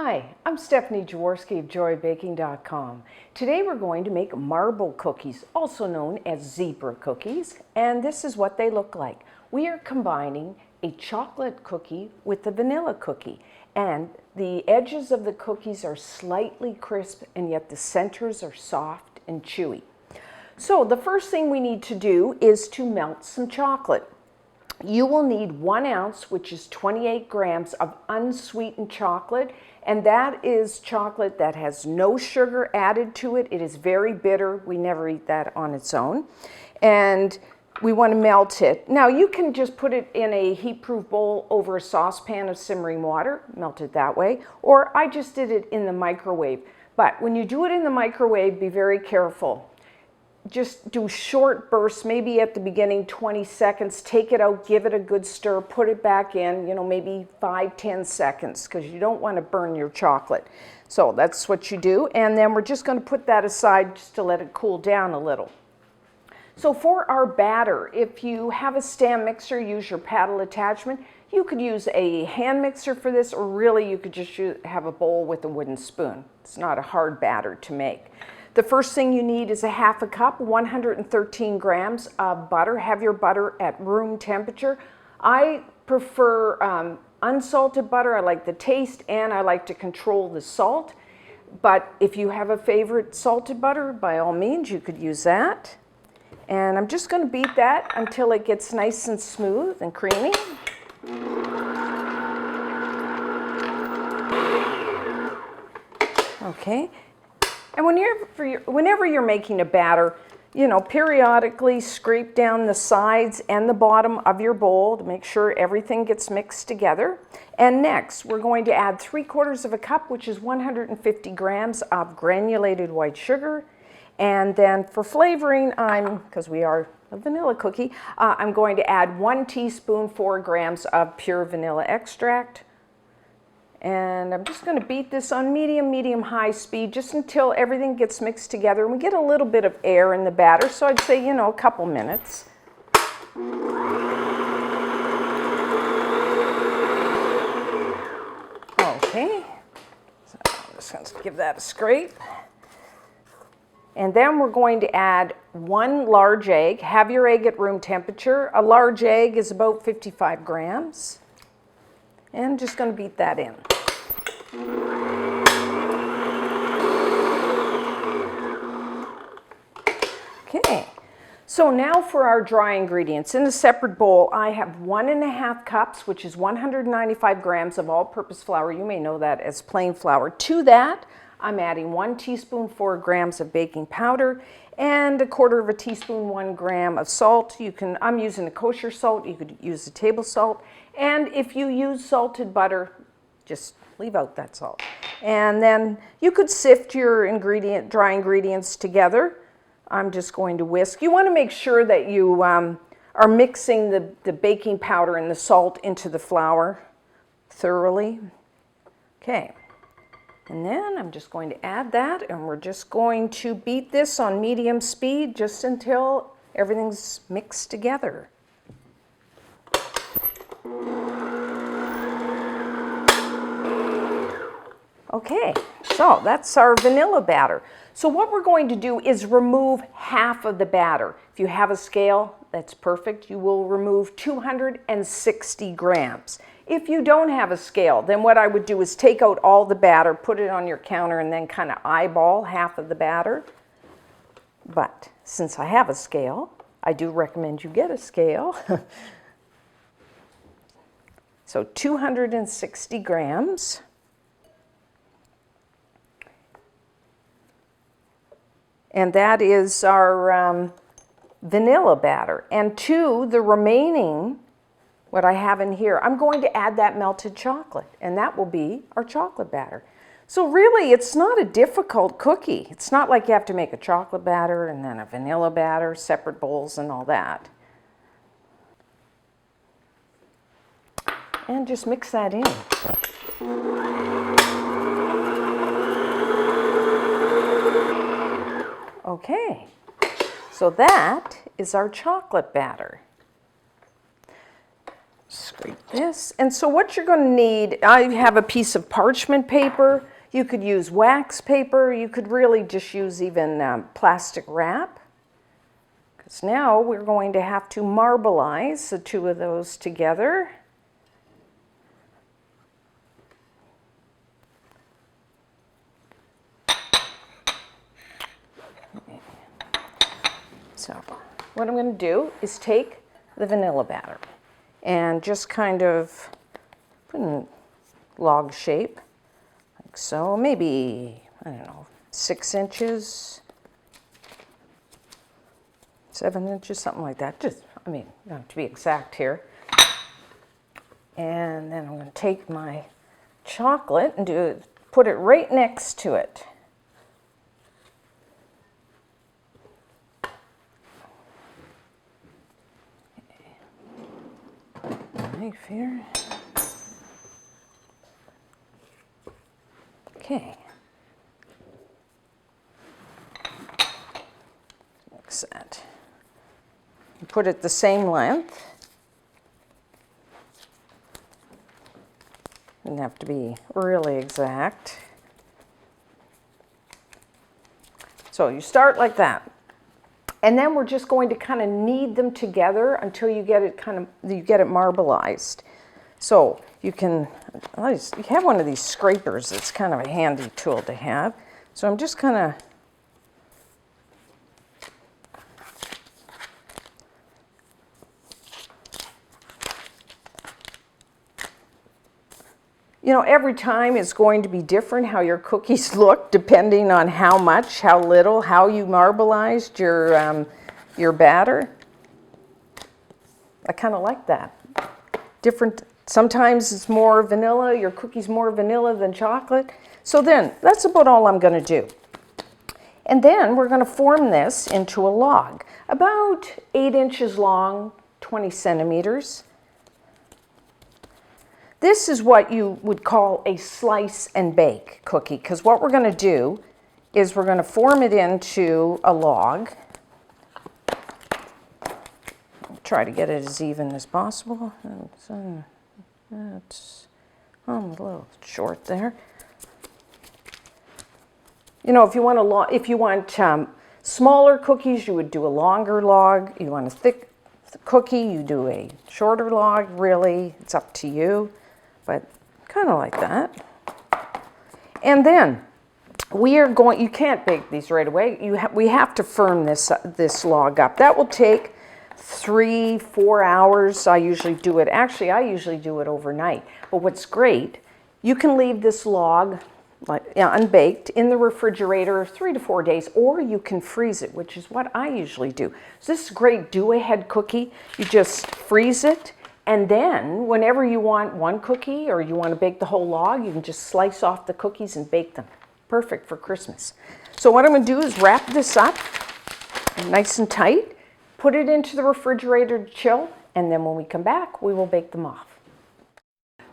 Hi, I'm Stephanie Jaworski of JoyBaking.com. Today we're going to make marble cookies, also known as zebra cookies, and this is what they look like. We are combining a chocolate cookie with a vanilla cookie, and the edges of the cookies are slightly crisp and yet the centers are soft and chewy. So the first thing we need to do is to melt some chocolate. You will need 1 ounce, which is 28 grams of unsweetened chocolate, and that is chocolate that has no sugar added to it. It is very bitter. We never eat that on its own. And we want to melt it. Now you can just put it in a heat-proof bowl over a saucepan of simmering water, melt it that way, or I just did it in the microwave. But when you do it in the microwave, be very careful. Just do short bursts, maybe at the beginning 20 seconds, take it out, give it a good stir, put it back in, maybe 5-10 seconds, because you don't want to burn your chocolate. So that's what you do, and then we're just going to put that aside just to let it cool down a little. So for our batter, if you have a stand mixer, use your paddle attachment. You could use a hand mixer for this, or really you could just have a bowl with a wooden spoon. It's not a hard batter to make. The first thing you need is a half a cup, 113 grams of butter. Have your butter at room temperature. I prefer unsalted butter. I like the taste and I like to control the salt. But if you have a favorite salted butter, by all means, you could use that. And I'm just going to beat that until it gets nice and smooth and creamy. Okay. And whenever you're making a batter, periodically scrape down the sides and the bottom of your bowl to make sure everything gets mixed together. And next, we're going to add 3/4 of a cup, which is 150 grams of granulated white sugar. And then for flavoring, because we are a vanilla cookie, I'm going to add 1 teaspoon, 4 grams of pure vanilla extract. And I'm just going to beat this on medium-high speed just until everything gets mixed together and we get a little bit of air in the batter. So I'd say, a couple minutes. Okay, so I'm just going to give that a scrape. And then we're going to add 1 large egg. Have your egg at room temperature. A large egg is about 55 grams. And I'm just going to beat that in. Okay, so now for our dry ingredients. In a separate bowl, I have 1½ cups, which is 195 grams of all-purpose flour. You may know that as plain flour. To that, I'm adding 1 teaspoon, 4 grams of baking powder, and 1/4 teaspoon, 1 gram of salt. I'm using a kosher salt. You could use a table salt. And if you use salted butter, just leave out that salt. And then you could sift your dry ingredients together. I'm just going to whisk. You want to make sure that you are mixing the baking powder and the salt into the flour thoroughly. Okay. And then I'm just going to add that, and we're just going to beat this on medium speed just until everything's mixed together. Okay, so that's our vanilla batter. So what we're going to do is remove half of the batter. If you have a scale, that's perfect. You will remove 260 grams. If you don't have a scale, then what I would do is take out all the batter, put it on your counter, and then kind of eyeball half of the batter. But since I have a scale, I do recommend you get a scale. So 260 grams. And that is our vanilla batter. And to the remaining, what I have in here, I'm going to add that melted chocolate, and that will be our chocolate batter. So really, it's not a difficult cookie. It's not like you have to make a chocolate batter and then a vanilla batter, separate bowls and all that. And just mix that in. Okay, so that is our chocolate batter. Scrape this. And so what you're going to need, I have a piece of parchment paper. You could use wax paper. You could really just use even plastic wrap. Because now we're going to have to marbleize the two of those together. So what I'm going to do is take the vanilla batter and just kind of put in log shape, like so, maybe, I don't know, 6 inches, 7 inches, something like that. Just, I mean, you don't have to be exact here. And then I'm going to take my chocolate and put it right next to it. Knife here. Okay. Mix that. Put it the same length. Doesn't have to be really exact. So you start like that. And then we're just going to kind of knead them together until you get it marbleized. So you can, you have one of these scrapers. It's kind of a handy tool to have. So I'm just kind of, you know, every time it's going to be different how your cookies look, depending on how much, how little, how you marbleized your batter. I kind of like that. Different. Sometimes it's more vanilla. Your cookie's more vanilla than chocolate. So then that's about all I'm going to do. And then we're going to form this into a log, about 8 inches long, 20 centimeters. This is what you would call a slice and bake cookie, because what we're going to do is we're going to form it into a log. Try to get it as even as possible. That's a little short there. You know, if you want smaller cookies, you would do a longer log. You want a thick cookie, you do a shorter log. Really, it's up to you. But kind of like that. And then we are going, you can't bake these right away. We have to firm this log up. That will take 3-4 hours. I usually do it overnight. But what's great, you can leave this log unbaked in the refrigerator 3 to 4 days, or you can freeze it, which is what I usually do. So this is a great do-ahead cookie. You just freeze it. And then, whenever you want one cookie or you want to bake the whole log, you can just slice off the cookies and bake them. Perfect for Christmas. So what I'm going to do is wrap this up nice and tight, put it into the refrigerator to chill, and then when we come back, we will bake them off.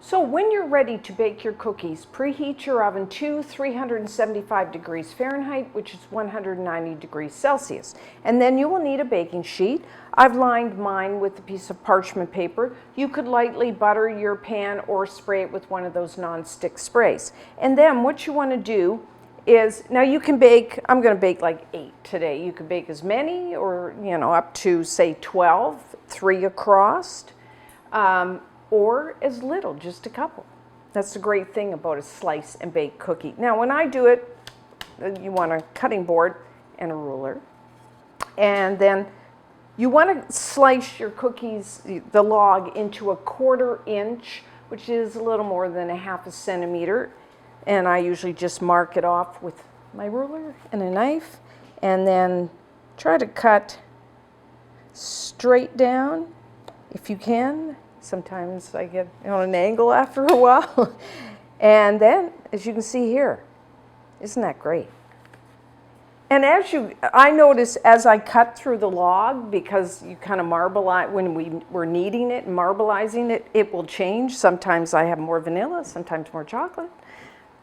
So when you're ready to bake your cookies, preheat your oven to 375 degrees Fahrenheit, which is 190 degrees Celsius. And then you will need a baking sheet. I've lined mine with a piece of parchment paper. You could lightly butter your pan or spray it with one of those non-stick sprays. And then what you want to do is, now you can bake, I'm going to bake like 8 today. You can bake as many or, you know, up to say 12, 3 across. Or as little, just a couple. That's the great thing about a slice and bake cookie. Now, when I do it, you want a cutting board and a ruler. And then you want to slice your cookies, the log, into a 1/4 inch, which is a little more than 1/2 centimeter. And I usually just mark it off with my ruler and a knife. And then try to cut straight down if you can. Sometimes I get on an angle after a while. And then, as you can see here, isn't that great? And I notice as I cut through the log, because you kind of marbleize, when we're kneading it and marbleizing it, it will change. Sometimes I have more vanilla, sometimes more chocolate.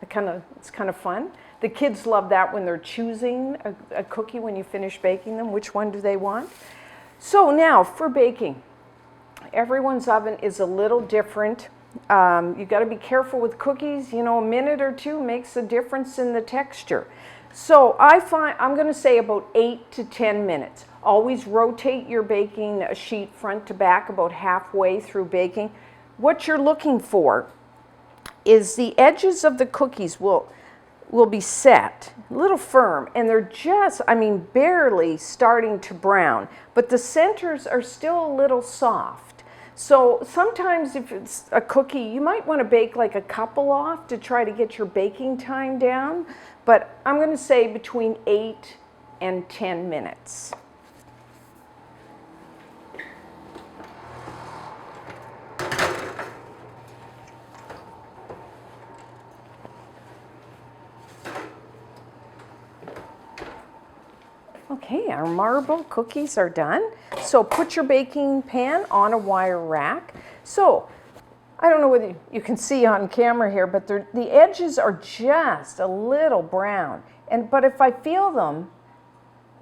It's kind of fun. The kids love that when they're choosing a cookie when you finish baking them. Which one do they want? So now for baking. Everyone's oven is a little different. You got to be careful with cookies. You know, a minute or two makes a difference in the texture. So I'm going to say about 8 to 10 minutes. Always rotate your baking sheet front to back about halfway through baking. What you're looking for is the edges of the cookies will be set, a little firm, and they're just, I mean, barely starting to brown, but the centers are still a little soft. So sometimes if it's a cookie, you might want to bake like a couple off to try to get your baking time down, but I'm going to say between 8 and 10 minutes. Okay, our marble cookies are done. So put your baking pan on a wire rack. So I don't know whether you can see on camera here, but the edges are just a little brown. But if I feel them,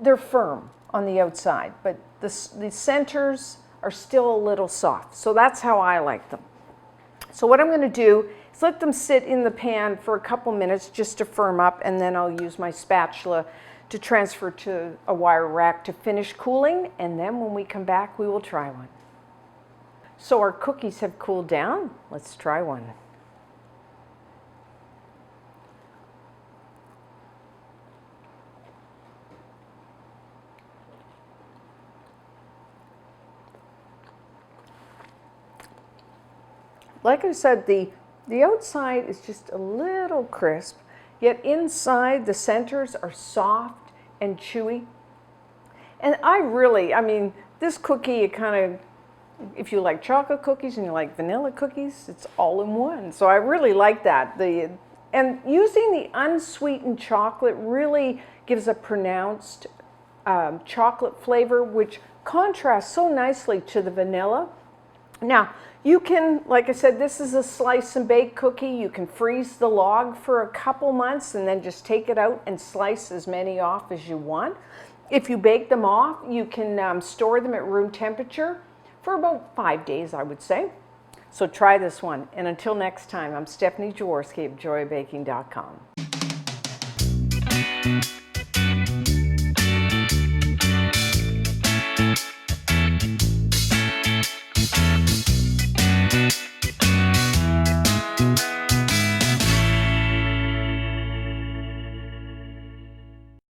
they're firm on the outside, but the centers are still a little soft. So that's how I like them. So what I'm going to do is let them sit in the pan for a couple minutes just to firm up, and then I'll use my spatula to transfer to a wire rack to finish cooling, and then when we come back we will try one. So our cookies have cooled down. Let's try one. Like I said, the outside is just a little crisp, yet inside the centers are soft and chewy. And I mean, this cookie, it kind of, if you like chocolate cookies and you like vanilla cookies, it's all in one. So I really like that. And using the unsweetened chocolate really gives a pronounced chocolate flavor, which contrasts so nicely to the vanilla. Now, you can, like I said, this is a slice and bake cookie. You can freeze the log for a couple months and then just take it out and slice as many off as you want. If you bake them off, you can store them at room temperature for about 5 days, I would say. So try this one. And until next time, I'm Stephanie Jaworski of joybaking.com.